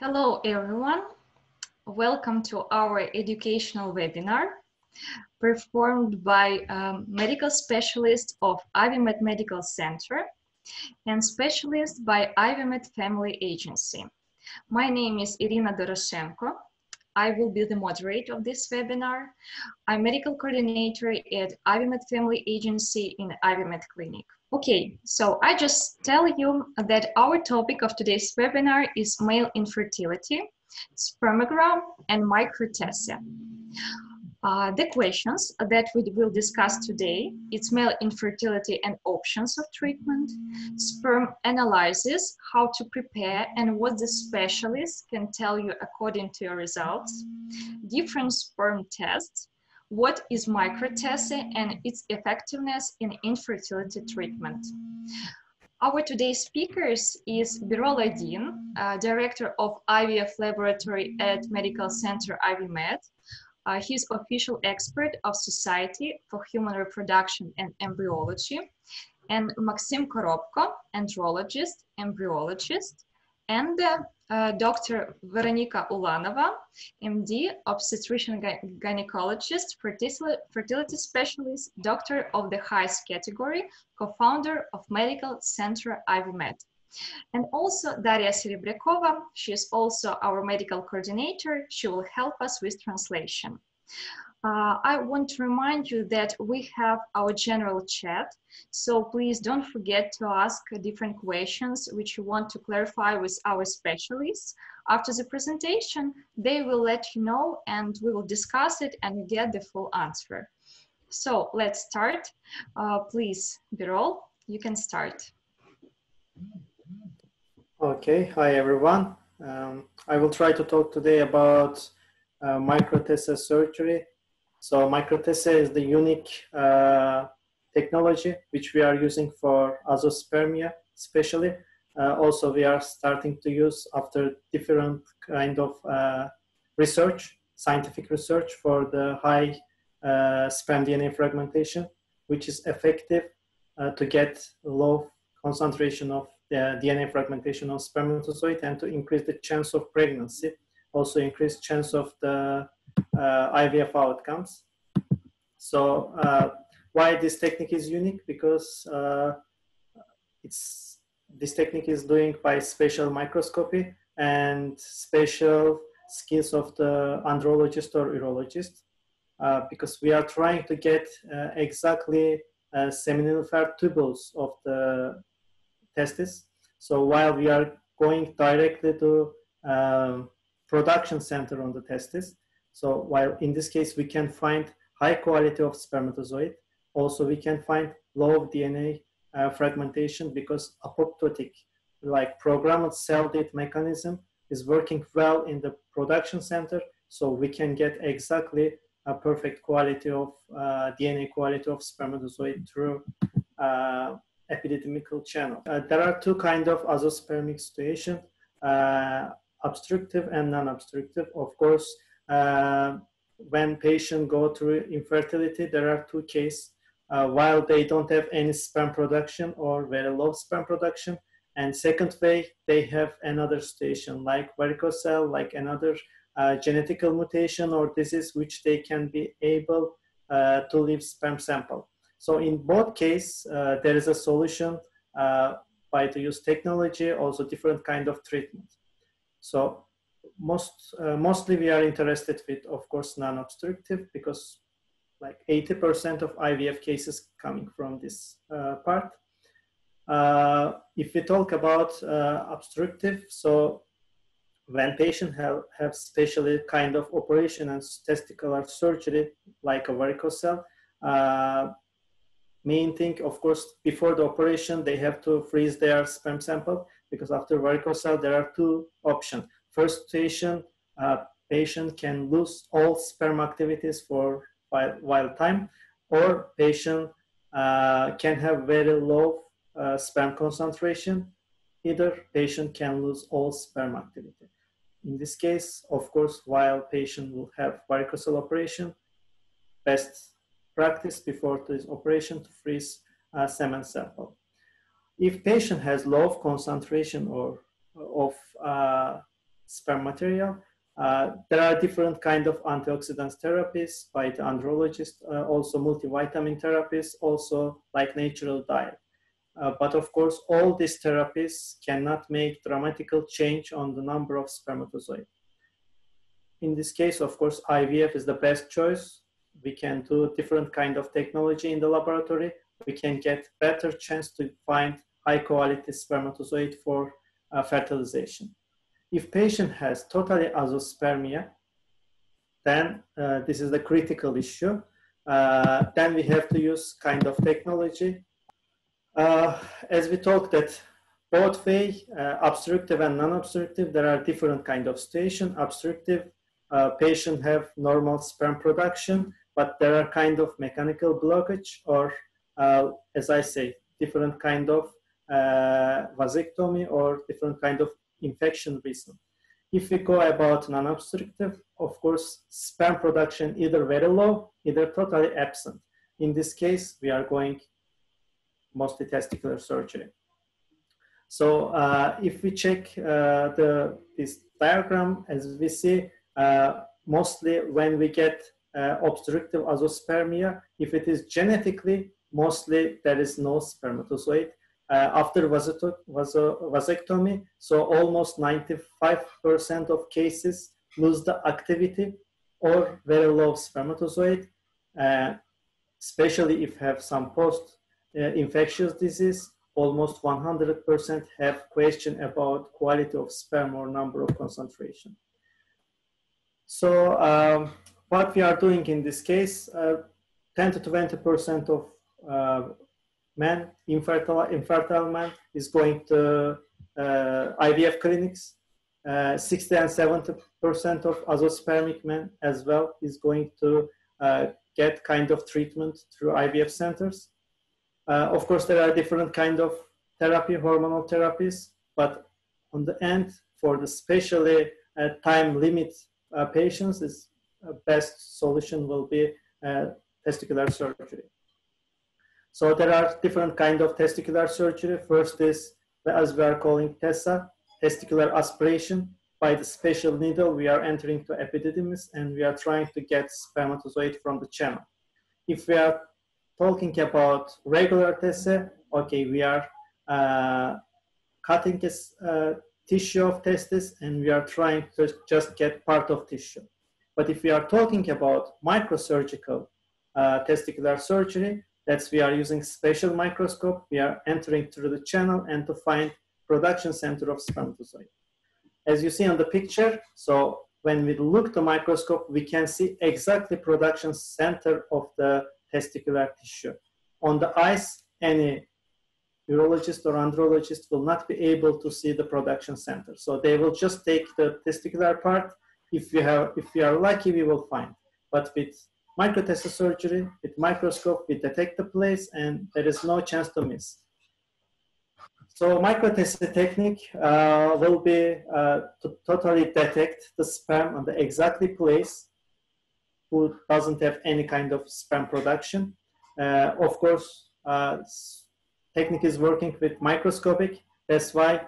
Hello everyone, welcome to our educational webinar performed by medical specialist of IVMed Medical Center and specialist by IVMed Family Agency. My name is Irina Doroshenko. I will be the moderator of this webinar. I'm medical coordinator at IVMed Family Agency in IVMed Clinic. Okay, so I just tell you that our topic of today's webinar is male infertility, spermogram, and microtesia. The questions that we will discuss today, it's male infertility and options of treatment, sperm analysis, how to prepare and what the specialist can tell you according to your results, different sperm tests, what is microtesia and its effectiveness in infertility treatment. Our today's speakers is Birol Aydin, Director of IVF Laboratory at Medical Center IVMed. He's official expert of Society for Human Reproduction and Embryology, and Maxim Korobko, andrologist, embryologist, and Dr. Veronika Ulanova, MD, obstetrician gynecologist, fertility specialist, doctor of the highest category, co-founder of Medical Center IVMed. And also Daria Serebryakova, she is also our medical coordinator. She will help us with translation. I want to remind you that we have our general chat, so please don't forget to ask different questions which you want to clarify with our specialists. After the presentation, they will let you know and we will discuss it and get the full answer. So let's start. Please, Birol, you can start. Okay, hi everyone. I will try to talk today about microtesia surgery. So microtesia is the unique technology which we are using for azoospermia especially. Also we are starting to use after different kind of research, scientific research for the high sperm DNA fragmentation, which is effective to get low concentration of the DNA fragmentation of spermatozoid and to increase the chance of pregnancy, also increase chance of the IVF outcomes. So why this technique is unique? Because this technique is doing by spatial microscopy and special skills of the andrologist or urologist, because we are trying to get exactly seminal tubules of the testis. So while we are going directly to production center on the testis, so while in this case we can find high quality of spermatozoid, also we can find low DNA fragmentation because apoptotic, like programmed cell death mechanism is working well in the production center, so we can get exactly a perfect quality of DNA quality of spermatozoid through epidemical channel. There are two kinds of azoospermic situation, obstructive and non-obstructive. Of course, when patients go through infertility, there are two cases. While they don't have any sperm production or very low sperm production, and second way, they have another situation like varicocele, like another genetical mutation or disease which they can be able to leave sperm sample. So in both cases, there is a solution by the use technology, also different kind of treatment. So mostly we are interested with, of course, non-obstructive because like 80% of IVF cases coming from this part. If we talk about obstructive, so when patients have specially kind of operation and testicular surgery like a varicocele, main thing, of course, before the operation, they have to freeze their sperm sample because after varicocele, there are two options. First situation, patient can lose all sperm activities for while time, or patient can have very low sperm concentration. Either patient can lose all sperm activity. In this case, of course, while patient will have varicocele operation, best practice before this operation to freeze semen sample. If patient has low concentration or of sperm material. There are different kind of antioxidant therapies by the andrologist, also multivitamin therapies, also like natural diet. But of course, all these therapies cannot make dramatical change on the number of spermatozoids. In this case, of course, IVF is the best choice. We can do different kind of technology in the laboratory. We can get better chance to find high quality spermatozoid for fertilization. If patient has totally azoospermia, then this is the critical issue. Then we have to use kind of technology. As we talked that both way, obstructive and non-obstructive, there are different kind of situation. Obstructive, patient have normal sperm production, but there are kind of mechanical blockage or, as I say, different kind of vasectomy or different kind of infection reason. If we go about non-obstructive, of course, sperm production either very low, either totally absent. In this case, we are going mostly testicular surgery. So if we check this diagram, as we see, mostly when we get obstructive azoospermia, if it is genetically, mostly there is no spermatozoid. After vasectomy, so almost 95% of cases lose the activity or very low spermatozoid, especially if have some post-infectious disease. Almost 100% have question about quality of sperm or number of concentration. So what we are doing in this case, 10 to 20% of men, infertile men, is going to IVF clinics. 60 and 70% of azoospermic men as well is going to get kind of treatment through IVF centers. Of course, there are different kind of therapy, hormonal therapies, but on the end, for the especially time limit patients, is best solution will be testicular surgery. So there are different kind of testicular surgery. First is, as we are calling TESA, testicular aspiration. By the special needle, we are entering to epididymis and we are trying to get spermatozoid from the channel. If we are talking about regular TESA, okay, we are cutting this tissue of testis and we are trying to just get part of tissue. But if we are talking about microsurgical testicular surgery, that's we are using special microscope. We are entering through the channel and to find production center of spermatozoid. As you see on the picture, so when we look the microscope, we can see exactly production center of the testicular tissue. On the eyes, any urologist or andrologist will not be able to see the production center. So they will just take the testicular part. If we are lucky, we will find. But with micro-TESA surgery, with microscope, we detect the place and there is no chance to miss. So micro-TESA technique will be to totally detect the sperm on the exactly place who doesn't have any kind of sperm production. Of course, technique is working with microscopic. That's why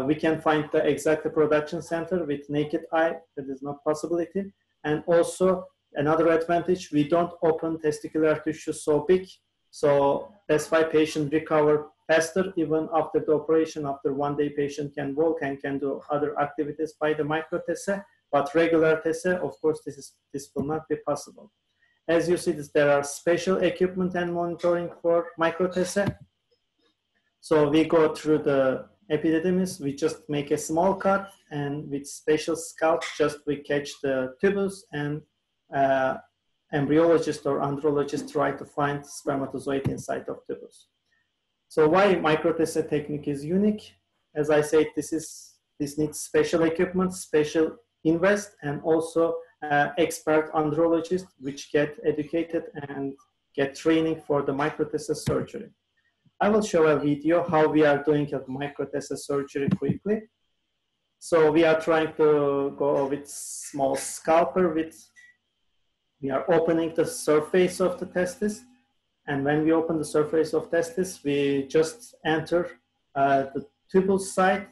we can find the exact production center with naked eye. That is not possibility. And also another advantage, we don't open testicular tissue so big. So that's why patient recover faster even after the operation. After 1 day, patient can walk and can do other activities by the micro-TESA. But regular TESA, of course, this will not be possible. As you see, there are special equipment and monitoring for micro-TESA. So we go through the epididymis, we just make a small cut, and with special scalp, just we catch the tubules, and embryologist or andrologist try to find spermatozoid inside of tubules. So why micro-TESA technique is unique? As I said, this needs special equipment, special invest, and also expert andrologist which get educated and get training for the micro-TESA surgery. I will show a video how we are doing a micro-TESA surgery quickly. So we are trying to go with small scalpel. We are opening the surface of the testis, and when we open the surface of testis, we just enter the tubule site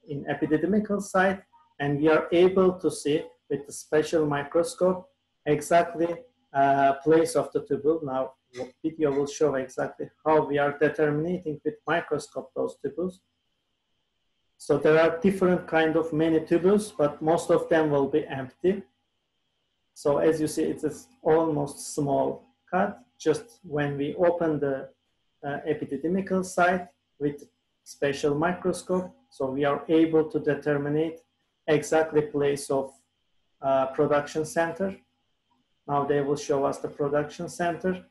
in epididymical site, and we are able to see with the special microscope exactly place of the tubule. Now, the video will show exactly how we are determining with microscope those tubules. So there are different kind of many tubules, but most of them will be empty. So as you see, it's a almost small cut. Just when we open the epididimical site with spatial microscope, so we are able to determine exactly place of production center. Now they will show us the production center.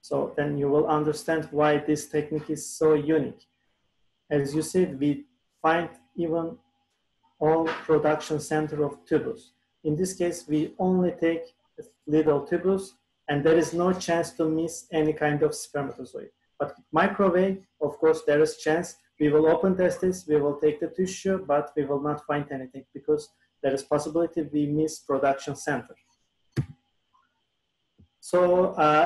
So then you will understand why this technique is so unique. As you said, we find even all production center of tubules. In this case, we only take little tubules, and there is no chance to miss any kind of spermatozoid. But microwave, of course, there is chance. We will open testis, we will take the tissue, but we will not find anything because there is possibility we miss production center. So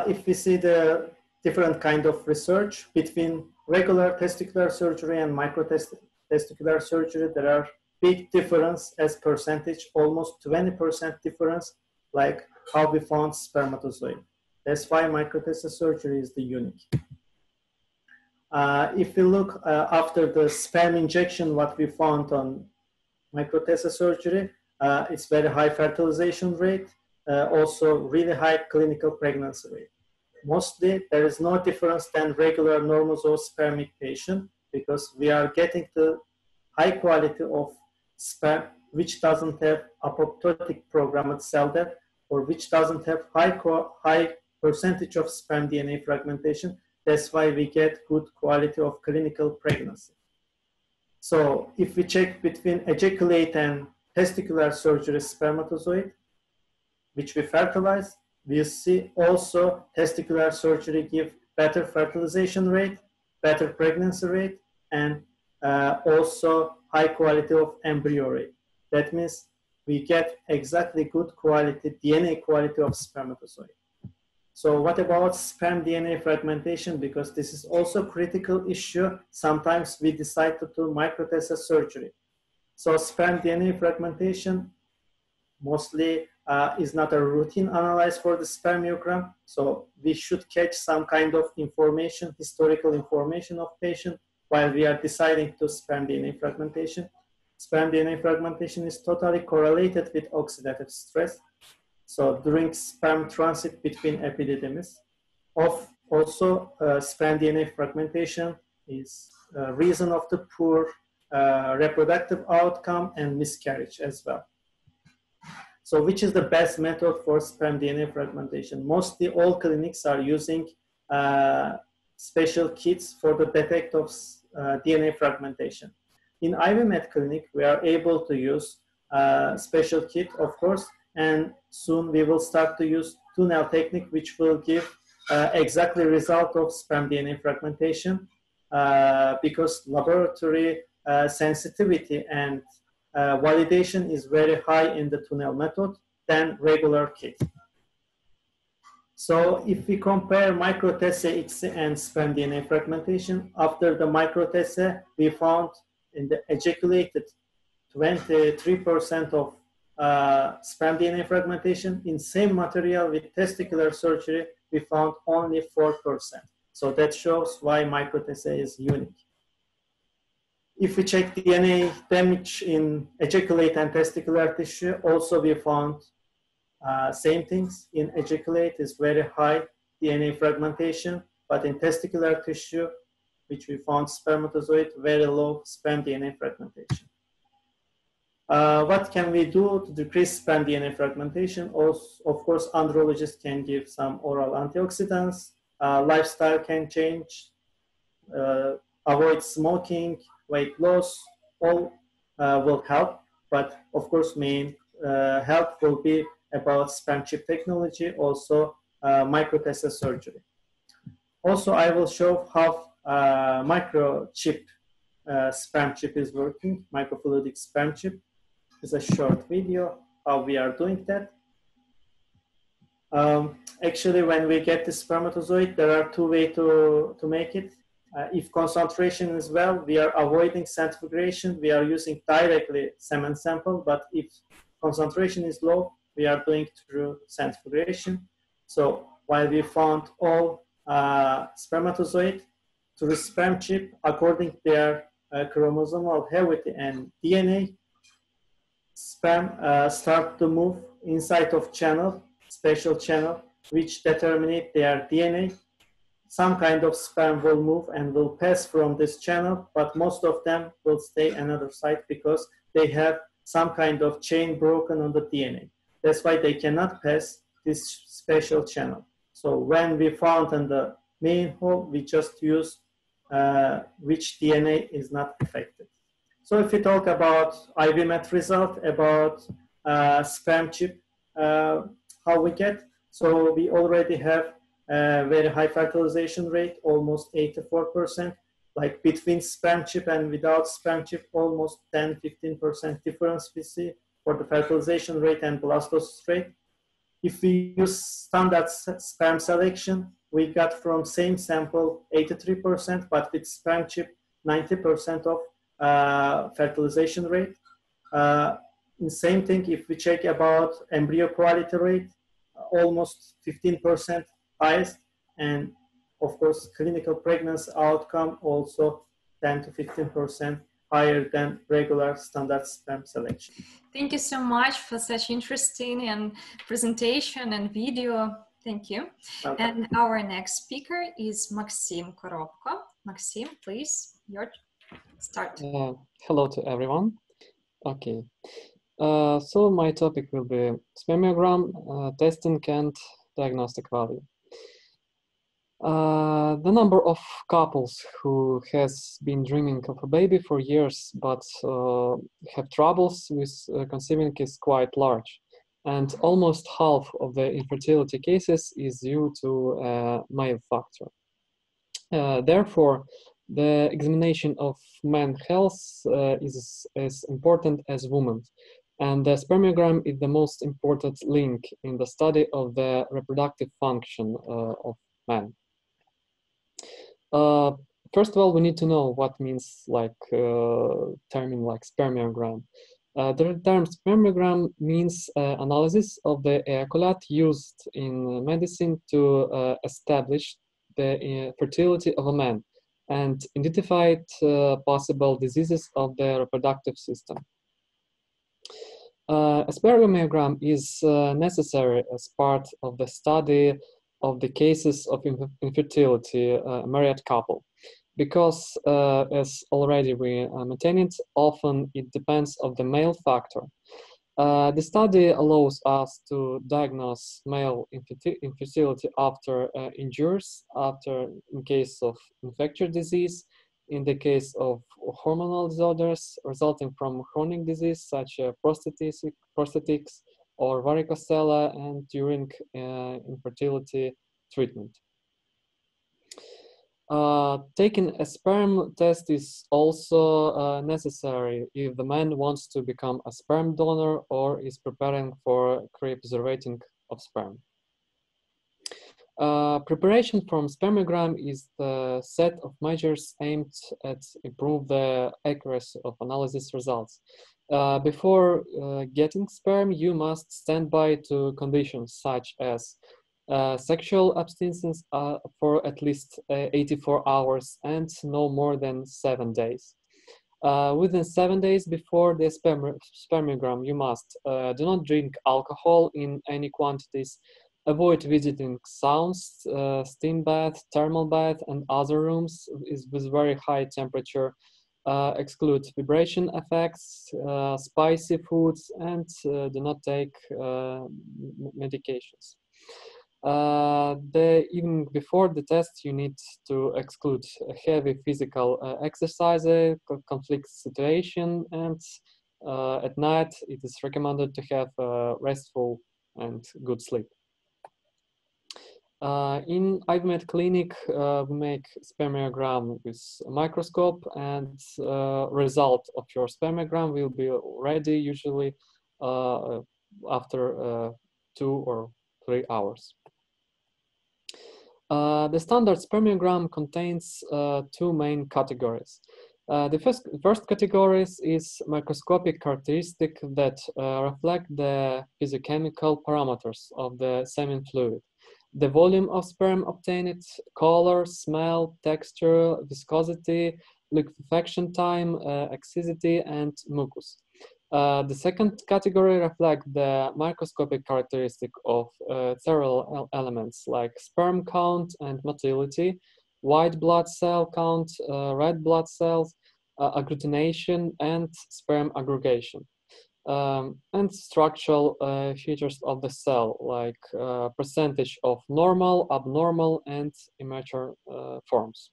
if we see the different kind of research between regular testicular surgery and microtesticular surgery, there are big difference as percentage, almost 20% difference, like how we found spermatozoid. That's why microtesta surgery is the unique. If we look after the sperm injection, what we found on microtesta surgery, it's very high fertilization rate, also really high clinical pregnancy rate. Mostly there is no difference than regular normal zoospermic patient because we are getting the high quality of sperm which doesn't have apoptotic programmed cell death or which doesn't have high percentage of sperm DNA fragmentation. That's why we get good quality of clinical pregnancy. So if we check between ejaculate and testicular surgery spermatozoid, which we fertilize, we see also testicular surgery give better fertilization rate, better pregnancy rate, and also high quality of embryo rate. That means we get exactly good quality, DNA quality of spermatozoid. So what about sperm DNA fragmentation? Because this is also a critical issue. Sometimes we decide to do microtesta surgery. So sperm DNA fragmentation mostly is not a routine analysis for the spermiogram. So we should catch some kind of information, historical information of patient while we are deciding to sperm DNA fragmentation. Sperm DNA fragmentation is totally correlated with oxidative stress. So during sperm transit between epididymis, also sperm DNA fragmentation is a reason of the poor reproductive outcome and miscarriage as well. So which is the best method for sperm DNA fragmentation? Mostly all clinics are using special kits for the detect of DNA fragmentation. In IVMed clinic, we are able to use special kit, of course, and soon we will start to use tunnel technique, which will give exactly result of sperm DNA fragmentation because laboratory sensitivity and validation is very high in the tunnel method than regular kit. So if we compare microtessa and sperm DNA fragmentation, after the microtessa, we found in the ejaculated 23% of sperm DNA fragmentation. In same material with testicular surgery, we found only 4%. So that shows why microtessa is unique. If we check DNA damage in ejaculate and testicular tissue, also we found same things. In ejaculate is very high DNA fragmentation, but in testicular tissue, which we found spermatozoid, very low sperm DNA fragmentation. What can we do to decrease sperm DNA fragmentation? Also, of course, andrologists can give some oral antioxidants. Lifestyle can change. Avoid smoking, weight loss, all will help. But of course, main help will be about sperm chip technology, also microtessa surgery. Also, I will show how microchip sperm chip is working, microfluidic sperm chip. It's a short video how we are doing that. Actually, when we get the spermatozoid, there are two ways to make it. If concentration is well, we are avoiding centrifugation. We are using directly semen sample, but if concentration is low, we are doing through centrifugation. So while we found all spermatozoid through sperm chip, according to their chromosomal heavity and DNA, sperm start to move inside of channel, special channel, which determine their DNA. Some kind of sperm will move and will pass from this channel, but most of them will stay another side because they have some kind of chain broken on the DNA. That's why they cannot pass this special channel. So when we found in the main hole, we just use which DNA is not affected. So if we talk about IVMET result, about sperm chip, how we get, so we already have a very high fertilization rate, almost 84%, like between sperm chip and without sperm chip, almost 10-15% difference we see for the fertilization rate and blastocyst rate. If we use standard sperm selection, we got from same sample 83%, but with sperm chip, 90% of fertilization rate. Same thing if we check about embryo quality rate, almost 15% highest, and of course clinical pregnancy outcome also 10-15% higher than regular standard sperm selection. Thank you so much for such interesting and presentation and video. Thank you. Okay. And our next speaker is Maxim Koropko. Maxim, please, your start. Hello to everyone. Okay. So my topic will be spermiogram, testing and diagnostic value. The number of couples who has been dreaming of a baby for years but have troubles with conceiving is quite large, and almost half of the infertility cases is due to male factor. Therefore, the examination of men's health is as important as women's, and the spermiogram is the most important link in the study of the reproductive function of men. First of all, we need to know what means like term like spermiogram. The term spermiogram means analysis of the ejaculate used in medicine to establish the fertility of a man and identify possible diseases of the reproductive system. A spermiogram is necessary as part of the study of the cases of infertility, a married couple, because as already we maintained, often it depends on the male factor. The study allows us to diagnose male infertility after injuries, in case of infectious disease, in the case of hormonal disorders resulting from chronic disease such as prostatics or varicocele, and during infertility treatment. Taking a sperm test is also necessary if the man wants to become a sperm donor or is preparing for cryopreservating of sperm. Preparation from spermiogram is the set of measures aimed at improve the accuracy of analysis results. Before getting sperm, you must stand by to conditions such as sexual abstinence for at least 84 hours and no more than 7 days. Within 7 days before the spermiogram, you must do not drink alcohol in any quantities, avoid visiting sauna, steam bath, thermal bath, and other rooms with very high temperature, exclude vibration effects, spicy foods, and do not take medications. Even before the test, you need to exclude heavy physical exercise, conflict situation, and at night it is recommended to have restful and good sleep. In IVMED clinic, we make spermiogram with a microscope, and result of your spermiogram will be ready usually after 2 or 3 hours. The standard spermiogram contains two main categories. The first category is microscopic characteristics that reflect the physiochemical parameters of the semen fluid. The volume of sperm obtained, color, smell, texture, viscosity, liquefaction time, exicity, and mucus. The second category reflects the microscopic characteristic of several elements like sperm count and motility, white blood cell count, red blood cells, agglutination, and sperm aggregation. And structural features of the cell, like percentage of normal, abnormal, and immature forms.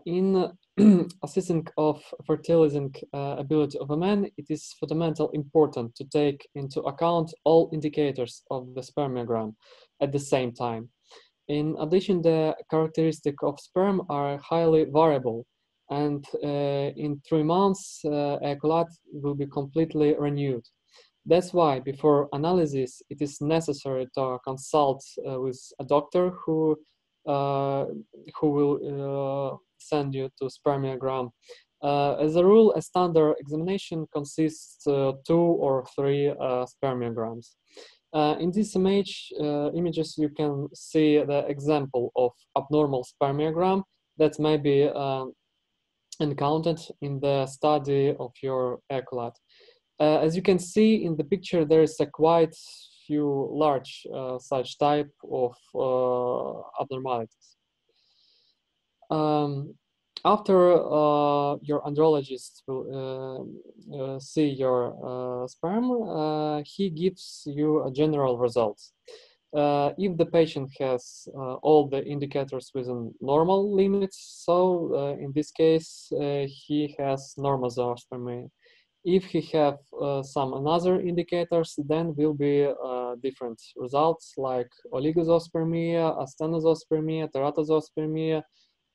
In assessing of fertilizing ability of a man, it is fundamentally important to take into account all indicators of the spermiogram at the same time. In addition, the characteristics of sperm are highly variable, and in 3 months, ejaculate will be completely renewed. That's why, before analysis, it is necessary to consult with a doctor who will send you to spermiogram. As a rule, a standard examination consists 2 or 3 spermiograms. In these images, you can see the example of abnormal spermiogram that may be encountered in the study of your ejaculate. As you can see in the picture, there is a quite few large such type of abnormalities. After your andrologist will see your sperm, he gives you a general results. If the patient has all the indicators within normal limits, so in this case he has normal zoospermia. If he have some another indicators, then will be different results like oligozoospermia, astenozoospermia, teratozoospermia,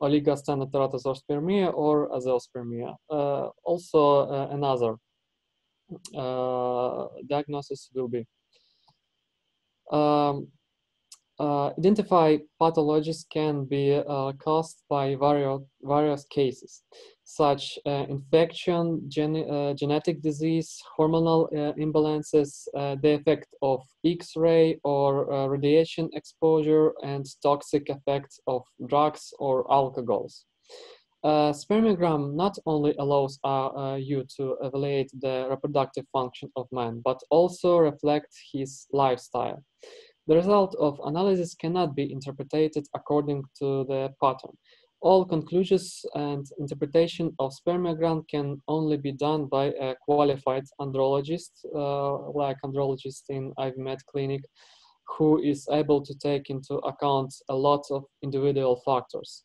oligoastenoteratozoospermia, or azoospermia. Also another diagnosis will be. Identify pathologies can be caused by various cases, such infection, genetic disease, hormonal imbalances, the effect of X-ray or radiation exposure, and toxic effects of drugs or alcohols. Spermiogram not only allows you to evaluate the reproductive function of man, but also reflect his lifestyle. The result of analysis cannot be interpreted according to the pattern. All conclusions and interpretation of spermiogram can only be done by a qualified andrologist, like andrologist in IVMed clinic, who is able to take into account a lot of individual factors.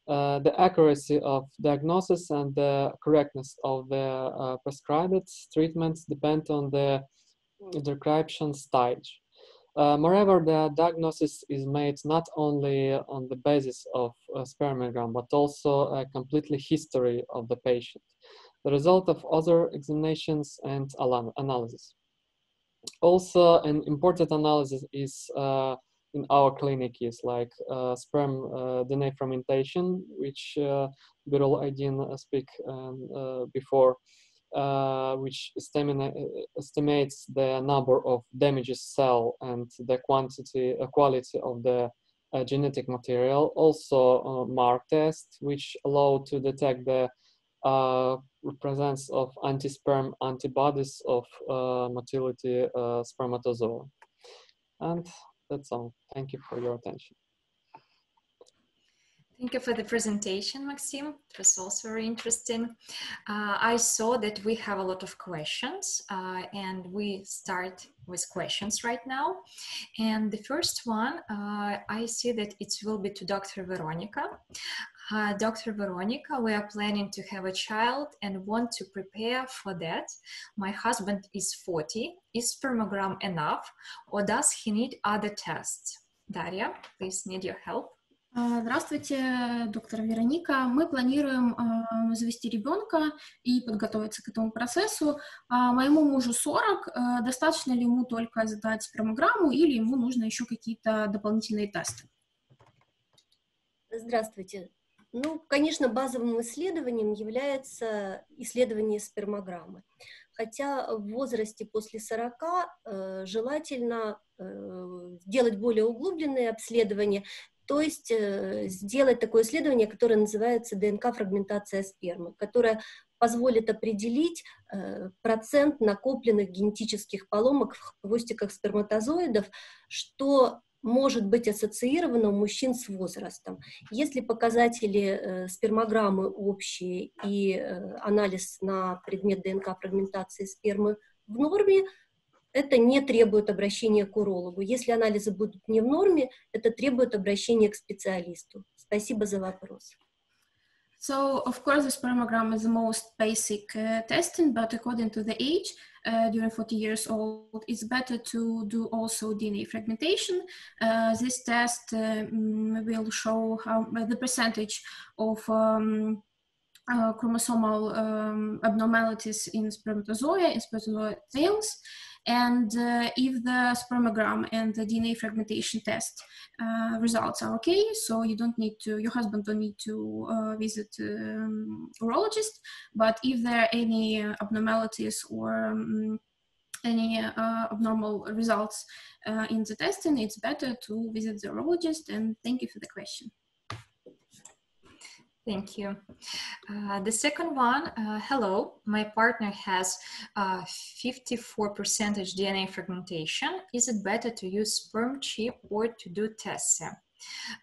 The accuracy of diagnosis and the correctness of the prescribed treatments depend on the description stage. Moreover, the diagnosis is made not only on the basis of spermiogram, but also a complete history of the patient, the result of other examinations and analysis. Also, an important analysis is in our clinic is like sperm DNA fermentation, which Birol Aydin speak before. Which estimates the number of damaged cell and the quality of the genetic material. Also, mark test, which allow to detect the presence of anti-sperm antibodies of motility spermatozoa. And that's all. Thank you for your attention. Thank you for the presentation, Maxim. It was also very interesting. I saw that we have a lot of questions and we start with questions right now. And the first one, I see that it will be to Dr. Veronica. Dr. Veronica, we are planning to have a child and want to prepare for that. My husband is 40. Is spermogram enough or does he need other tests? Daria, please need your help. Здравствуйте, доктор Вероника. Мы планируем завести ребенка и подготовиться к этому процессу. Моему мужу 40. Достаточно ли ему только сдать спермограмму или ему нужно еще какие-то дополнительные тесты? Здравствуйте. Ну, конечно, базовым исследованием является исследование спермограммы. Хотя в возрасте после 40 желательно делать более углубленные обследования, то есть сделать такое исследование, которое называется ДНК-фрагментация спермы, которое позволит определить процент накопленных генетических поломок в хвостиках сперматозоидов, что может быть ассоциировано у мужчин с возрастом. Если показатели спермограммы общие и анализ на предмет ДНК-фрагментации спермы в норме, это не требует обращения к урологу. Если анализы будут не в норме, это требует обращения к специалисту. Спасибо за вопрос. So, of course, the spermogram is the most basic testing, but according to the age, during 40 years old, it's better to do also DNA fragmentation. This test will show how the percentage of chromosomal abnormalities in spermatozoa, in spermatozoa cells, and if the spermogram and the DNA fragmentation test results are okay, so you don't need to, your husband don't need to visit urologist, but if there are any abnormalities or any abnormal results in the testing, it's better to visit the urologist, and thank you for the question. Thank you. The second one, hello, my partner has 54% DNA fragmentation. Is it better to use sperm chip or to do tests?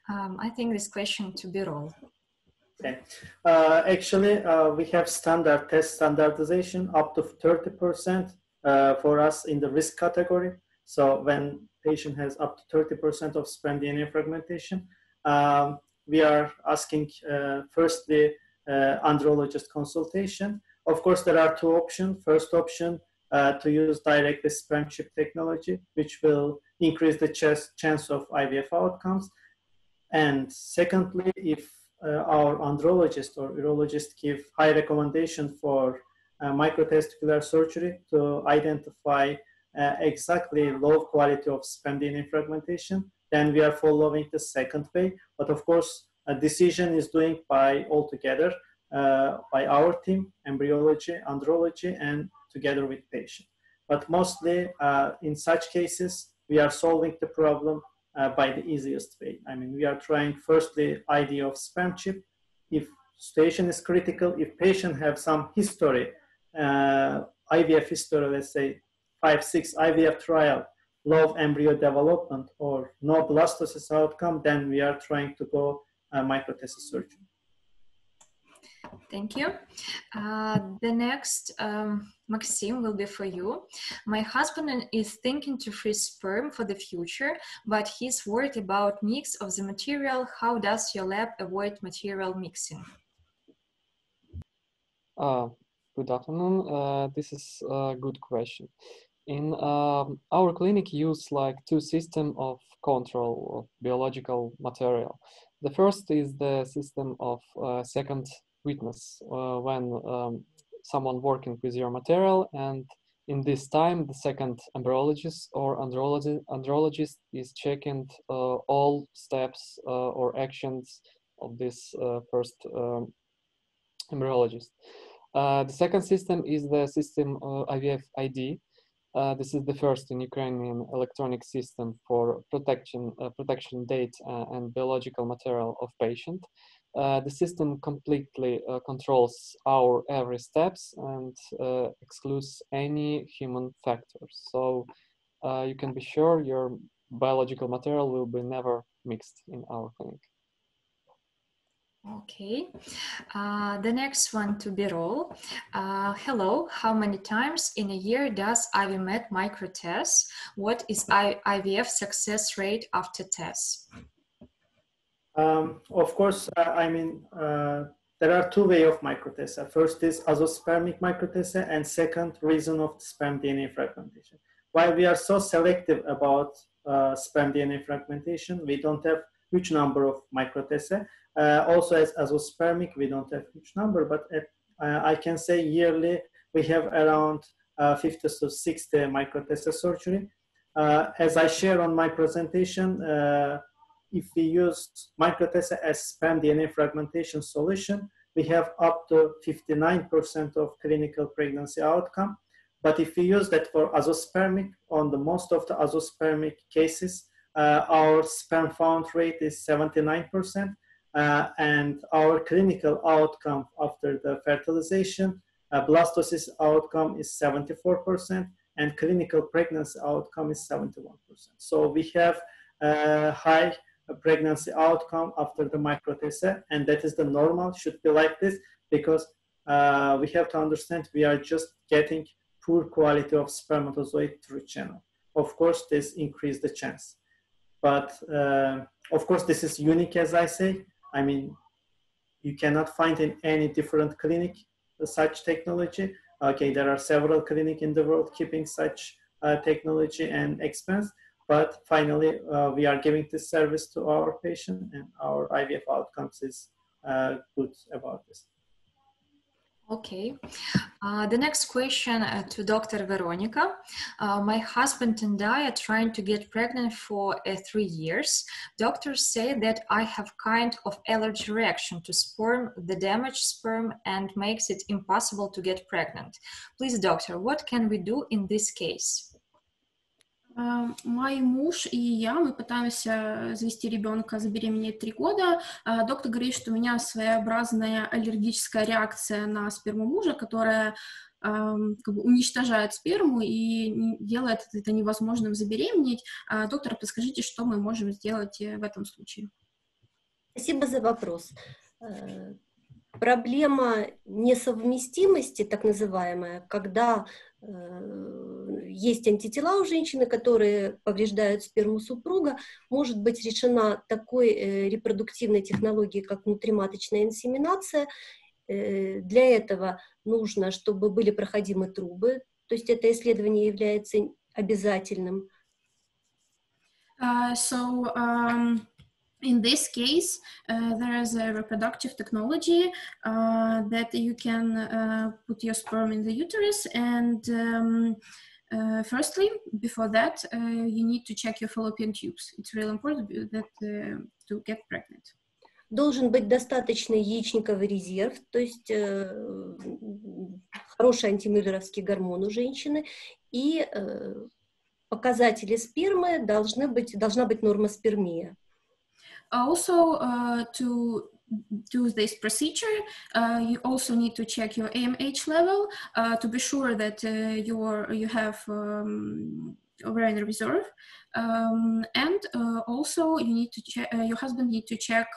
I think this question to Birol. Okay. Actually, we have standard test standardization up to 30% for us in the risk category. So when patient has up to 30% of sperm DNA fragmentation, we are asking firstly andrologist consultation. Of course, there are two options. First option, to use directly sperm chip technology, which will increase the chance of IVF outcomes. And secondly, if our andrologist or urologist give high recommendation for microtesticular surgery to identify exactly low quality of sperm DNA fragmentation, then we are following the second way. But of course, a decision is doing by all together by our team, embryology, andrology, and together with patient. But mostly in such cases, we are solving the problem by the easiest way. I mean, we are trying firstly idea of sperm chip. If situation is critical, if patient have some history, IVF history, let's say 5-6 IVF trial, low embryo development or no blastocyst outcome, then we are trying to go microtestis surgery. Thank you. The next, Maxim, will be for you. My husband is thinking to freeze sperm for the future, but he's worried about mix of the material. How does your lab avoid material mixing? Good afternoon. This is a good question. In our clinic use like two systems of control of biological material. The first is the system of second witness, when someone working with your material, and in this time the second embryologist or andrologist is checking all steps or actions of this first embryologist. The second system is the system IVF ID. This is the first in Ukrainian electronic system for protection date and biological material of patient. The system completely controls our every steps and excludes any human factors. So you can be sure your biological material will be never mixed in our clinic. Okay, the next one to Birol. Hello, how many times in a year does IVMed microtest? What is IVF success rate after tests? Of course, I mean, there are two ways of microtest. First is azoospermic microtest, and second, reason of sperm DNA fragmentation. While we are so selective about sperm DNA fragmentation, we don't have huge number of microtessa. Also as azoospermic, we don't have huge number, but I can say yearly we have around 50 to 60 microtessa surgery. As I share on my presentation, if we use microtessa as sperm DNA fragmentation solution, we have up to 59% of clinical pregnancy outcome. But if we use that for azoospermic, on the most of the azoospermic cases, our sperm found rate is 79%, and our clinical outcome after the fertilization, blastocyst outcome is 74%, and clinical pregnancy outcome is 71%. So we have high pregnancy outcome after the microtessa, and that is the normal, should be like this, because we have to understand we are just getting poor quality of spermatozoid through channel. Of course, this increases the chance. But of course, this is unique, as I say. I mean, you cannot find in any different clinic such technology. Okay, there are several clinics in the world keeping such technology and expense, but finally, we are giving this service to our patient, and our IVF outcomes is good about this. Okay. The next question to Dr. Veronica. My husband and I are trying to get pregnant for 3 years. Doctors say that I have kind of allergy reaction to sperm, the damaged sperm, and makes it impossible to get pregnant. Please, doctor, what can we do in this case? Мой муж и я, мы пытаемся завести ребенка, забеременеть 3 года. Доктор говорит, что у меня своеобразная аллергическая реакция на сперму мужа, которая как бы уничтожает сперму и делает это невозможным забеременеть. Доктор, подскажите, что мы можем сделать в этом случае? Спасибо за вопрос. Проблема несовместимости, так называемая, когда есть антитела у женщины, которые повреждают сперму супруга, может быть решена такой репродуктивной технологией, как внутриматочная инсеминация. Для этого нужно, чтобы были проходимы трубы, то есть это исследование является обязательным. In this case, there is a reproductive technology that you can put your sperm in the uterus, and firstly, before that, you need to check your fallopian tubes. It's really important that to get pregnant. Должен быть достаточный яичниковый резерв, то есть хороший антимюллеровский гормон у женщины, и показатели спермы должна быть нормоспермия. Also, to do this procedure, you also need to check your AMH level to be sure that you have ovarian reserve, and also you need to check. Your husband need to check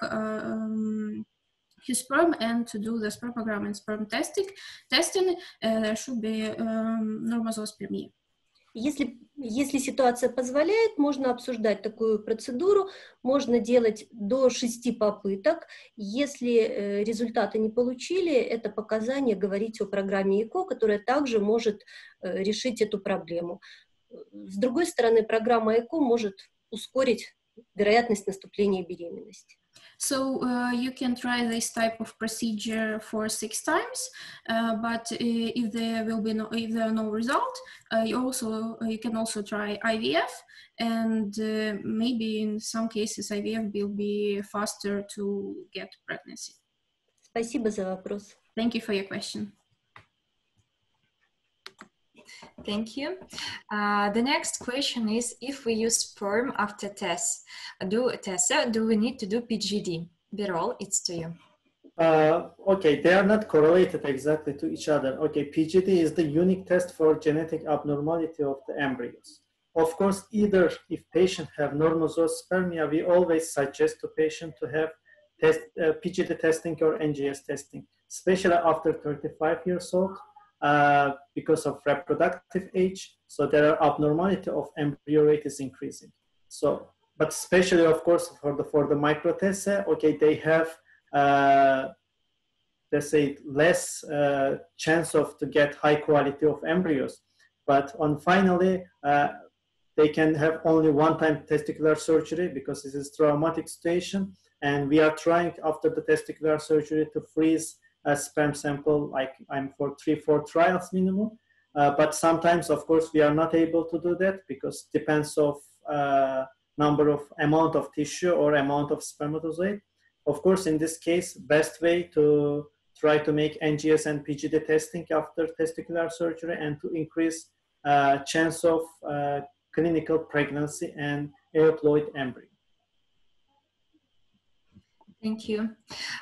his sperm and to do the spermogram and sperm testing. There should be normospermia. Если ситуация позволяет, можно обсуждать такую процедуру, можно делать до 6 попыток. Если результаты не получили, это показание говорить о программе ЭКО, которая также может решить эту проблему. С другой стороны, программа ЭКО может ускорить вероятность наступления беременности. So you can try this type of procedure for 6 times, but if there are no result, you can also try IVF, and maybe in some cases IVF will be faster to get pregnancy. Спасибо за вопрос. Thank you for your question. Thank you. The next question is, if we use sperm after test, do we need to do PGD? Birol, it's to you. Okay, they are not correlated exactly to each other. Okay, PGD is the unique test for genetic abnormality of the embryos. Of course, either if patient have normozoospermia, we always suggest to patient to have PGD testing or NGS testing, especially after 35 years old. Because of reproductive age, so there are abnormality of embryo rate is increasing. So, but especially of course for the microtessa, okay, they have let's say less chance to get high quality of embryos. But finally, they can have only one-time testicular surgery because this is traumatic situation. And we are trying after the testicular surgery to freeze a sperm sample, like I'm for 3-4 trials minimum. But sometimes, of course, we are not able to do that because depends of amount of tissue or amount of spermatozoid. Of course, in this case, best way to try to make NGS and PGD testing after testicular surgery and to increase chance of clinical pregnancy and euploid embryo. Thank you.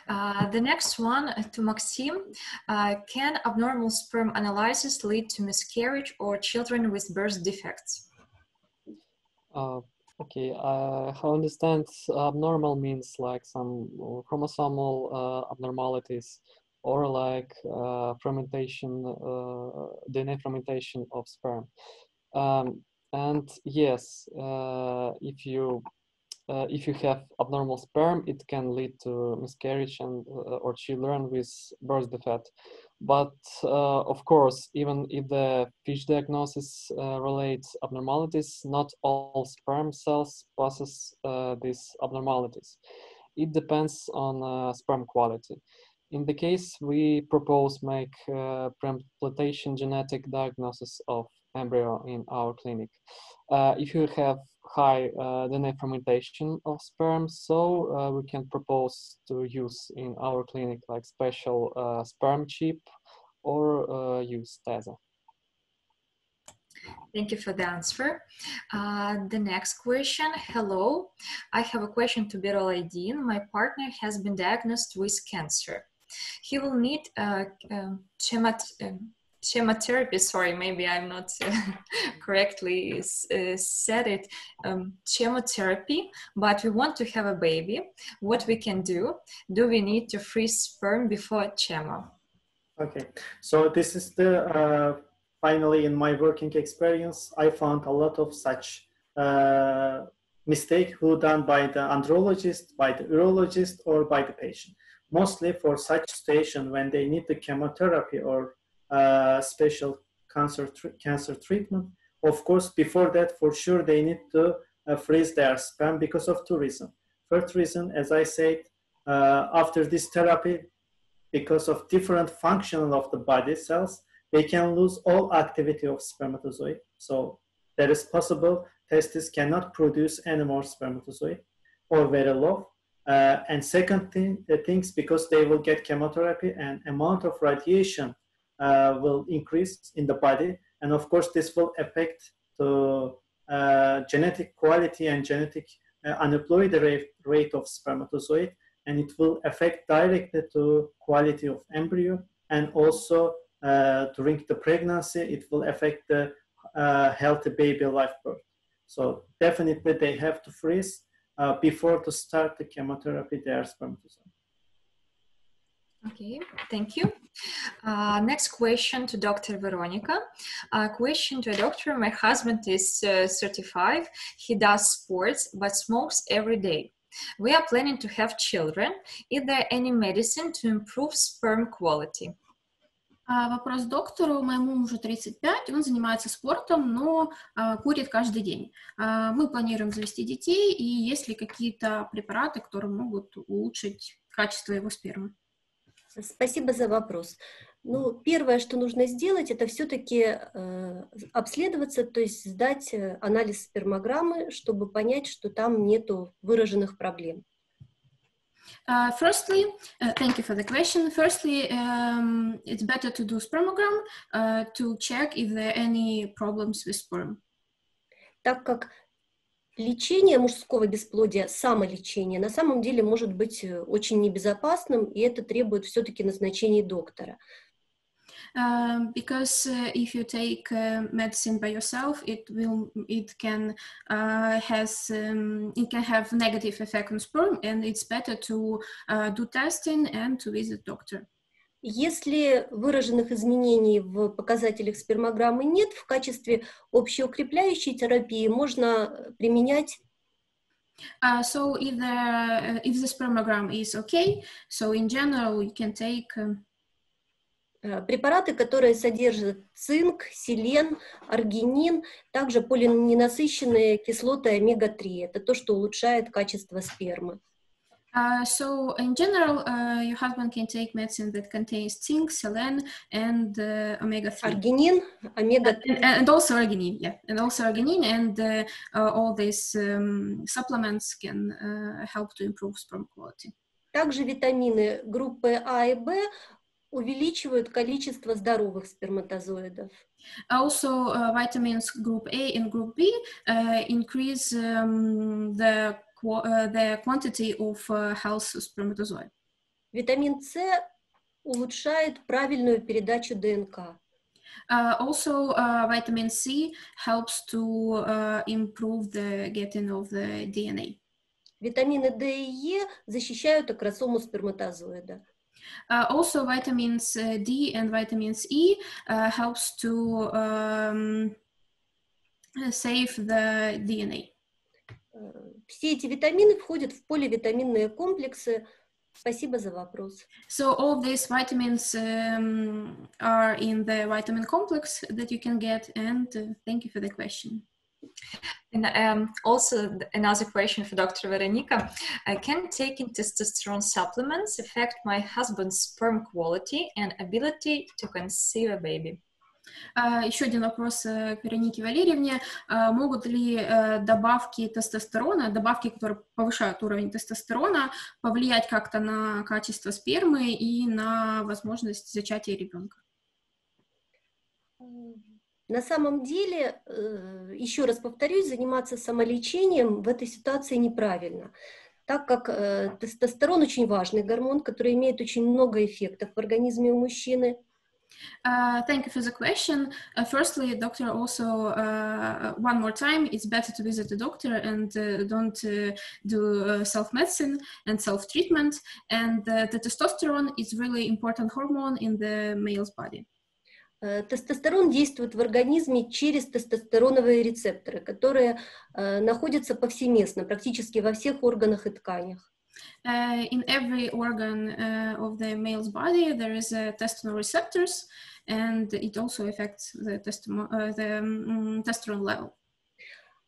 The next one to Maxim. Can abnormal sperm analysis lead to miscarriage or children with birth defects? Okay, I understand abnormal means like some chromosomal abnormalities or like fermentation, DNA fermentation of sperm. And yes, if you have abnormal sperm, it can lead to miscarriage and or children with birth defect. But of course, even if the FISH diagnosis relates abnormalities, not all sperm cells possess these abnormalities. It depends on sperm quality. In the case, we propose make preimplantation genetic diagnosis of embryo in our clinic. If you have high DNA fermentation of sperm, so we can propose to use in our clinic like special sperm chip or use TESA. Thank you for the answer. The next question. Hello, I have a question to Birol Aydin. My partner has been diagnosed with cancer. He will need chemotherapy, sorry, maybe I'm not correctly said it, chemotherapy, but we want to have a baby. What we can do? Do we need to freeze sperm before chemo? Okay, so this is the, finally in my working experience, I found a lot of such mistake who done by the andrologist, by the urologist, or by the patient. Mostly for such situation when they need the chemotherapy or special cancer treatment. Of course, before that, for sure, they need to freeze their sperm because of two reasons. First reason, as I said, after this therapy, because of different function of the body cells, they can lose all activity of spermatozoid. So that is possible. Testis cannot produce any more spermatozoid or very low. And second things, because they will get chemotherapy and amount of radiation will increase in the body, and of course this will affect the genetic quality and genetic aneuploid rate of spermatozoid, and it will affect directly to quality of embryo, and also during the pregnancy it will affect the healthy baby life birth. So definitely they have to freeze before to start the chemotherapy their spermatozoid. Okay, thank you. Next question to Dr. Veronica. Question to a doctor. My husband is 35. He does sports but smokes every day. We are planning to have children. Is there any medicine to improve sperm quality? Вопрос доктору. Моему мужу 35, он занимается спортом, но курит каждый день. Мы планируем завести детей, и есть ли какие-то препараты, которые могут улучшить качество его спермы? Спасибо за вопрос. Ну, первое, что нужно сделать, это все-таки обследоваться, то есть сдать анализ спермограммы, чтобы понять, что там нету выраженных проблем. Firstly, thank you for the question. Firstly, it's better to do spermogram to check if there are any problems with sperm. Так как лечение мужского бесплодия, самолечение, на самом деле может быть очень небезопасным, и это требует все-таки назначения доктора. Because if you take medicine by yourself, it can have negative effect on sperm, and it's better to do testing and to visit doctor. Если выраженных изменений в показателях спермограммы нет, в качестве общеукрепляющей терапии можно применять. So if the spermogram is okay, so in general you can take Препараты, которые содержат цинк, селен, аргинин, также полиненасыщенные кислоты омега-3. Это то, что улучшает качество спермы. So in general, your husband can take medicine that contains zinc, selen, and omega-3. Аргинин, омега-3. And also arginine, yeah. And also arginine, and all these supplements can help to improve sperm quality. Также витамины группы А и В увеличивают количество здоровых сперматозоидов. Also, vitamins group A and group B increase the quantity of healthy spermatozoid. Витамин С улучшает правильную передачу ДНК. Also, vitamin C helps to improve the getting of the DNA. Витамины D и Е защищают акросому сперматозоида. Also, vitamins D and vitamins E helps to save the DNA. Все эти витамины входят в поливитаминные комплексы. Спасибо за вопрос. So all these vitamins are in the vitamin complex that you can get, and thank you for the question. And also another question for Dr. Veronika. Can taking testosterone supplements affect my husband's sperm quality and ability to conceive a baby? Еще один вопрос к Веронике Валерьевне. Могут ли добавки тестостерона, добавки, которые повышают уровень тестостерона, повлиять как-то на качество спермы и на возможность зачатия ребенка? На самом деле, еще раз повторюсь, заниматься самолечением в этой ситуации неправильно, так как тестостерон очень важный гормон, который имеет очень много эффектов в организме у мужчины. Thank you for the question. Firstly, doctor, also one more time, it's better to visit a doctor and don't do self-medicine and self-treatment. And the testosterone is really important hormone in the male's body. Тестостерон действует в организме через тестостероновые рецепторы, которые находятся повсеместно, практически во всех органах и тканях. In every organ of the male's body, there is testosterone receptors, and it also affects the testosterone level.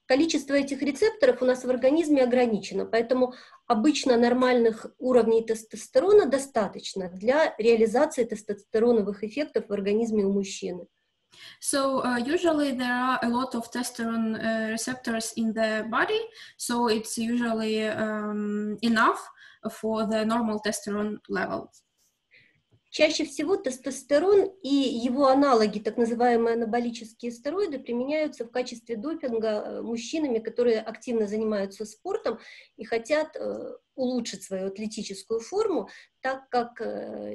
Количество этих рецепторов у нас в организме ограничено, поэтому обычно нормальных уровней тестостерона достаточно для реализации тестостероновых эффектов в организме у мужчины. So usually there are a lot of testosterone receptors in the body, so it's usually enough for the normal testosterone levels. Чаще всего тестостерон и его аналоги, так называемые анаболические стероиды, применяются в качестве допинга мужчинами, которые активно занимаются спортом и хотят улучшить свою атлетическую форму, так как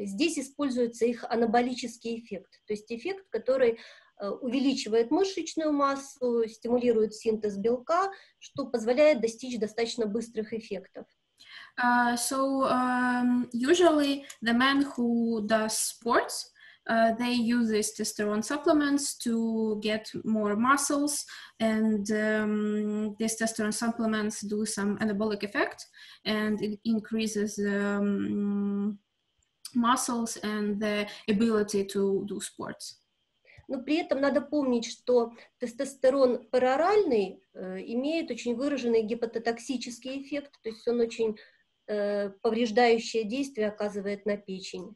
здесь используется их анаболический эффект, то есть эффект, который увеличивает мышечную массу, стимулирует синтез белка, что позволяет достичь достаточно быстрых эффектов. Usually the men who does sports, they use these testosterone supplements to get more muscles, and these testosterone supplements do some anabolic effect, and it increases muscles and the ability to do sports. Но при этом надо помнить, что тестостерон пероральный имеет очень выраженный гепатотоксический эффект, то есть он очень повреждающее действие оказывает на печень.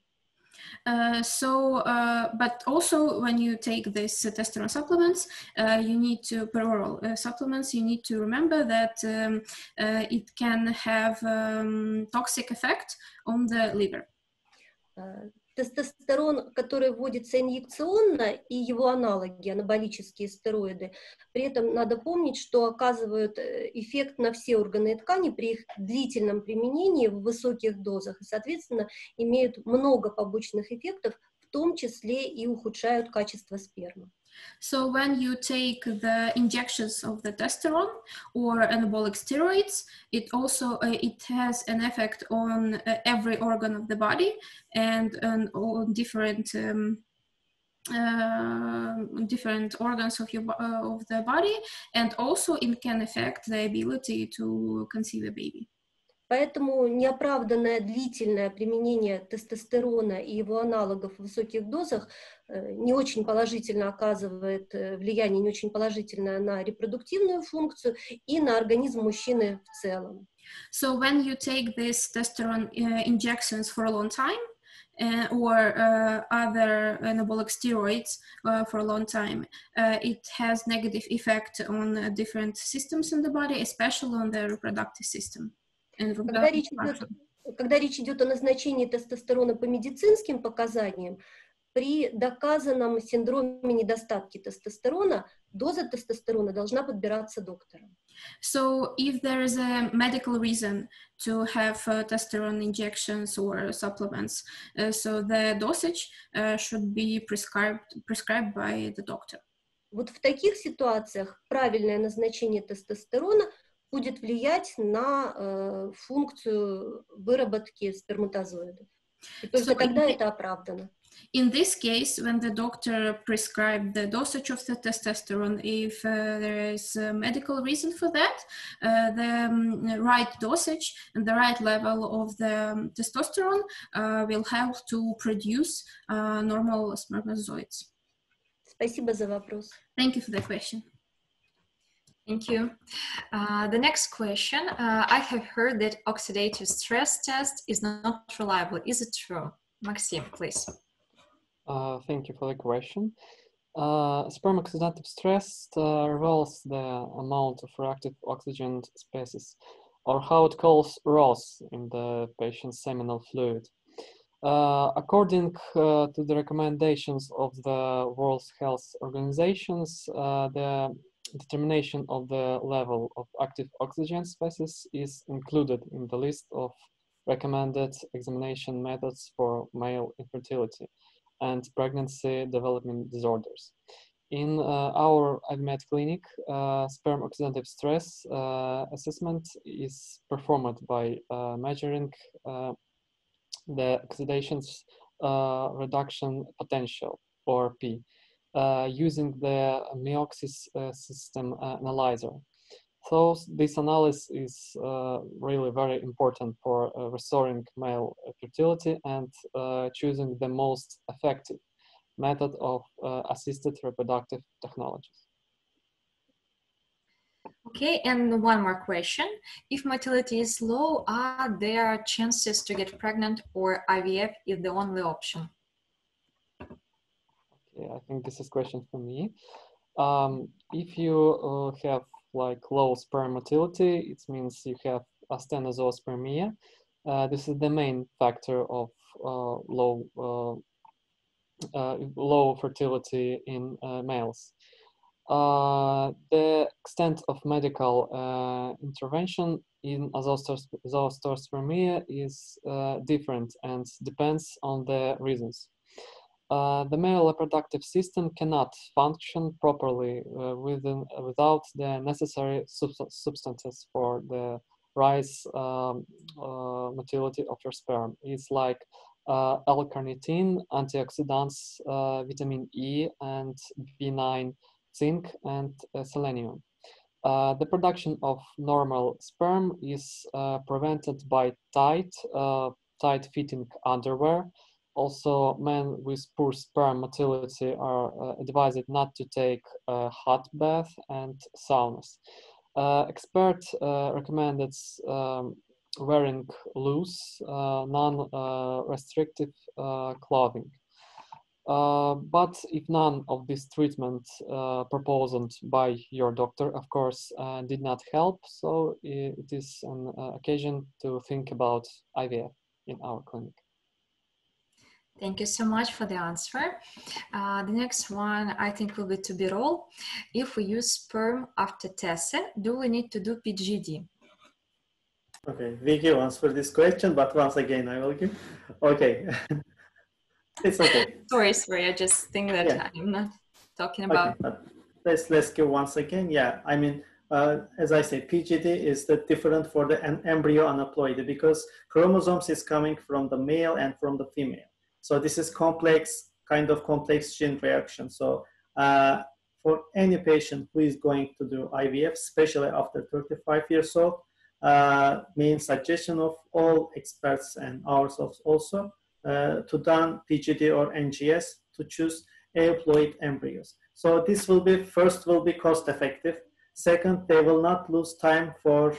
But also when you take these testosterone supplements, you need to peroral supplements. You need to remember that it can have toxic effect on the liver. Тестостерон, который вводится инъекционно, и его аналоги, анаболические стероиды, при этом надо помнить, что оказывают эффект на все органы и ткани при их длительном применении в высоких дозах, и, соответственно, имеют много побочных эффектов, в том числе и ухудшают качество спермы. So when you take the injections of the testosterone or anabolic steroids, it also it has an effect on every organ of the body and on different organs of the body, and also it can affect the ability to conceive a baby. Поэтому неоправданное длительное применение тестостерона и его аналогов в высоких дозах не очень положительно оказывает влияние, не очень положительное на репродуктивную функцию и на организм мужчины в целом. So when you take these testosterone injections for a long time, or other anabolic steroids for a long time, it has negative effect on different systems in the body, especially on the reproductive system. Когда речь идет о назначении тестостерона по медицинским показаниям, при доказанном синдроме недостатка тестостерона доза тестостерона должна подбираться доктором. So if there is a medical reason to have testosterone injections or supplements, so the dosage should be prescribed by the doctor. Вот в таких ситуациях правильное назначение тестостерона будет влиять на функцию выработки сперматозоидов. И только тогда это оправдано. In this case, when the doctor prescribed the dosage of the testosterone, if there is a medical reason for that, the right dosage and the right level of the testosterone will help to produce normal spermatozoids. Спасибо за вопрос. Thank you for the question. Thank you. The next question, I have heard that oxidative stress test is not reliable. Is it true? Maxim, please. Thank you for the question. Sperm oxidative stress reveals the amount of reactive oxygen species, or how it calls ROS, in the patient's seminal fluid. According to the recommendations of the World Health Organizations, the determination of the level of active oxygen species is included in the list of recommended examination methods for male infertility and pregnancy development disorders. In our IVMed clinic, sperm oxidative stress assessment is performed by measuring the oxidation reduction potential, or P, using the Meoxis system analyzer. So this analysis is really very important for restoring male fertility and choosing the most effective method of assisted reproductive technologies. Okay, and one more question. If motility is low, are there chances to get pregnant, or IVF is the only option? Okay, I think this is a question for me. If you have like low sperm motility, it means you have asthenozoospermia. This is the main factor of low fertility in males. The extent of medical intervention in zoospermia is different and depends on the reasons. The male reproductive system cannot function properly without the necessary substances for the rise motility of your sperm. It's like L-carnitine, antioxidants, vitamin E and B9, zinc and selenium. The production of normal sperm is prevented by tight-fitting underwear. Also, men with poor sperm motility are advised not to take a hot bath and saunas. Experts recommended wearing loose, non-restrictive clothing. But if none of these treatments proposed by your doctor, of course, did not help, so it is an occasion to think about IVF in our clinic. Thank you so much for the answer. The next one, I think, will be to Birol. If we use sperm after TESE, do we need to do PGD? Okay, Vicky wants for this question, but once again, I will give. Okay, it's okay. Sorry, I just think that I'm not talking about. Okay, but let's give once again. Yeah, I mean, as I say, PGD is the different for the embryo aneuploidy because chromosomes is coming from the male and from the female. So this is complex, kind of complex gene reaction. So for any patient who is going to do IVF, especially after 35 years old, main suggestion of all experts and ours also to done PGD or NGS to choose euploid embryos. So this will be, first will be cost effective. Second, they will not lose time for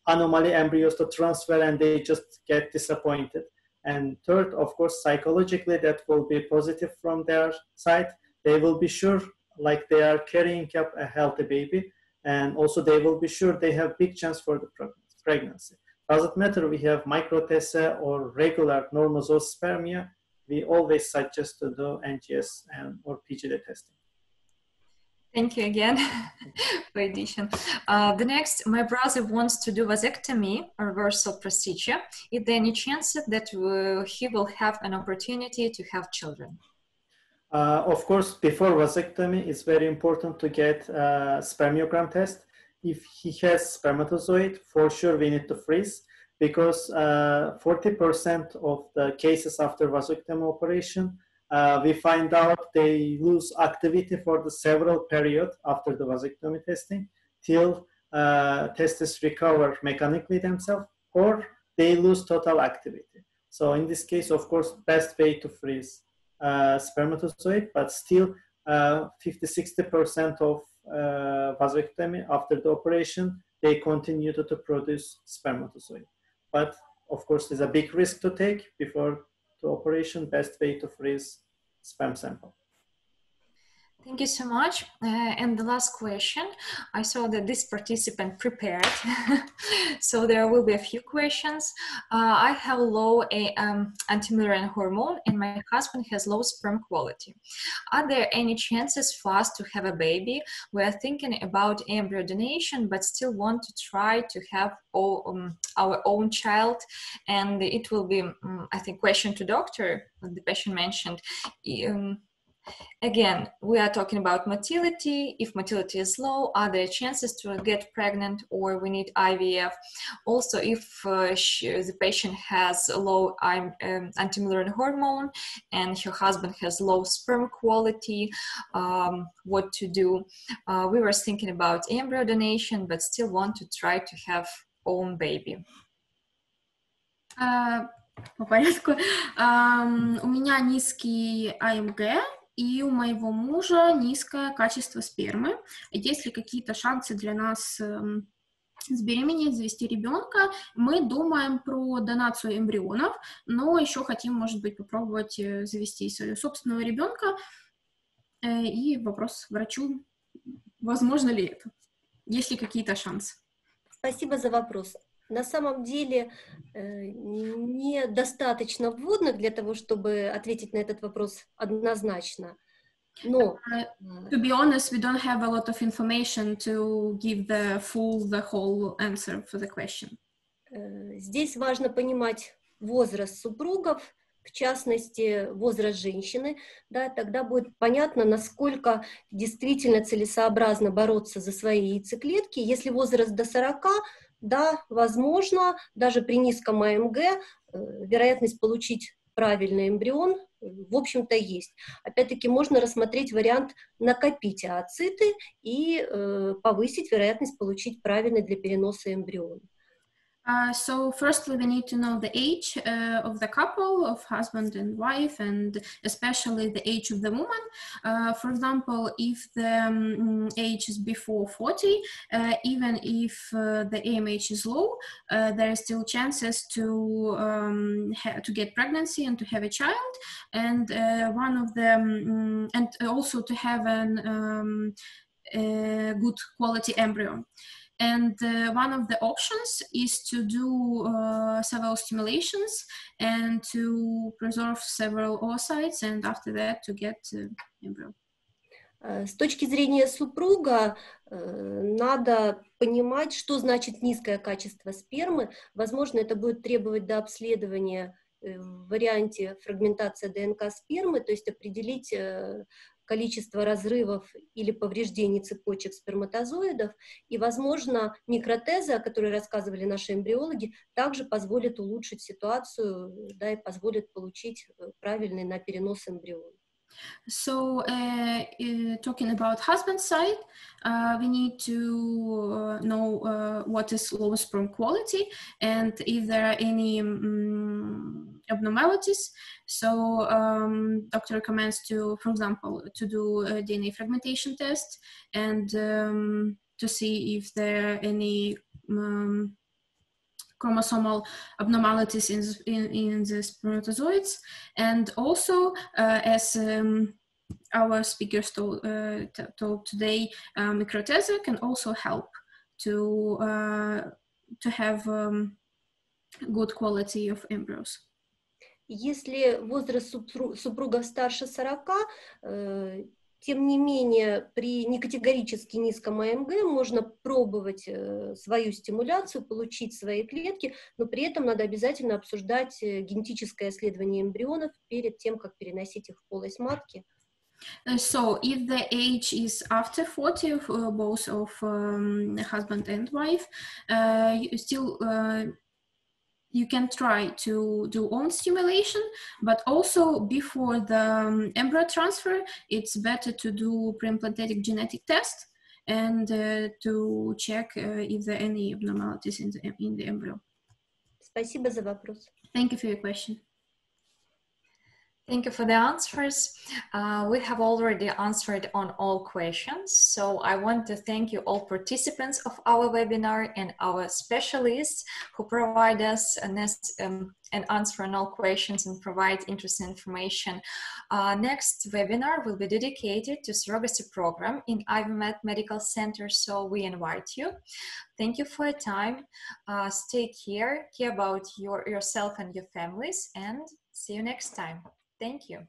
anomaly embryos to transfer and they just get disappointed. And third, of course, psychologically, that will be positive from their side. They will be sure like they are carrying up a healthy baby. And also they will be sure they have big chance for the pregnancy. Doesn't matter we have microtessa or regular normal zoospermia, we always suggest to do NGS or PGD testing. Thank you again for addition. The next, my brother wants to do vasectomy, a reversal procedure. Is there any chance that he will have an opportunity to have children? Of course, before vasectomy, it's very important to get a spermiogram test. If he has spermatozoid, for sure we need to freeze, because 40% of the cases after vasectomy operation, we find out they lose activity for the several period after the vasectomy testing till testes recover mechanically themselves, or they lose total activity. So in this case, of course, best way to freeze spermatozoid, but still 50-60% of vasectomy after the operation, they continue to produce spermatozoid. But of course, there's a big risk to take before the operation. Best way to freeze sperm sample. Thank you so much. And the last question, I saw that this participant prepared, so there will be a few questions. I have low anti-Müllerian hormone and my husband has low sperm quality. Are there any chances for us to have a baby? We are thinking about embryo donation, but still want to try to have our own child. And it will be, I think, question to doctor, the patient mentioned. Again, we are talking about motility. If motility is low, are there chances to get pregnant, or we need IVF? Also, if the patient has a low anti-Müllerian hormone and her husband has low sperm quality, what to do? We were thinking about embryo donation, but still want to try to have own baby. По порядку. У меня низкий АМГ, и у моего мужа низкое качество спермы. Есть ли какие-то шансы для нас забеременеть, завести ребенка? Мы думаем про донацию эмбрионов, но еще хотим, может быть, попробовать завести своего собственного ребенка. И вопрос к врачу, возможно ли это? Есть ли какие-то шансы? Спасибо за вопрос. На самом деле недостаточно вводных для того, чтобы ответить на этот вопрос однозначно. Но to be honest, we don't have a lot of information to give the whole answer for the question. Здесь важно понимать возраст супругов, в частности, возраст женщины, да, тогда будет понятно, насколько действительно целесообразно бороться за свои яйцеклетки. Если возраст до 40, да, возможно, даже при низком АМГ вероятность получить правильный эмбрион, в общем-то, есть. Опять-таки, можно рассмотреть вариант накопить oocyты и повысить вероятность получить правильный для переноса эмбрион. So firstly, we need to know the age of the couple, of husband and wife, and especially the age of the woman. For example, if the age is before 40, even if the AMH is low, there are still chances to get pregnancy and to have a child, and one of them, and also to have an good quality embryo. And one of the options is to do several stimulations and to preserve several oocytes, and after that to get embryo. С точки зрения супруга надо понимать, что значит низкое качество спермы. Возможно, это будет требовать дообследования в варианте фрагментация ДНК спермы, то есть определить количество разрывов или повреждений цепочек сперматозоидов, и, возможно, микротезы, о которой рассказывали наши эмбриологи, также позволят улучшить ситуацию, да, и позволят получить правильный на перенос эмбрион. So talking about husband side, we need to know what is low sperm quality and if there are any abnormalities. So doctor recommends to, for example, to do a DNA fragmentation test and to see if there are any chromosomal abnormalities in the spermatozoids. And also, as our speakers told today, microTESA can also help to have good quality of embryos. Если возраст супругов старше 40, тем не менее, при некатегорически низком АМГ можно пробовать свою стимуляцию, получить свои клетки, но при этом надо обязательно обсуждать генетическое исследование эмбрионов перед тем, как переносить их в полость матки. So, if the age is after 40, both of husband and wife, you can try to do own stimulation, but also before the embryo transfer, it's better to do pre-implantic genetic test and to check if there are any abnormalities in the embryo. Спасибо за вопрос. Thank you for your question. Thank you for the answers. We have already answered on all questions. So I want to thank you all participants of our webinar and our specialists who provide us an answer on all questions and provide interesting information. Next webinar will be dedicated to surrogacy program in IVMed Medical Center. So we invite you. Thank you for your time. Stay care about yourself and your families, and see you next time. Thank you.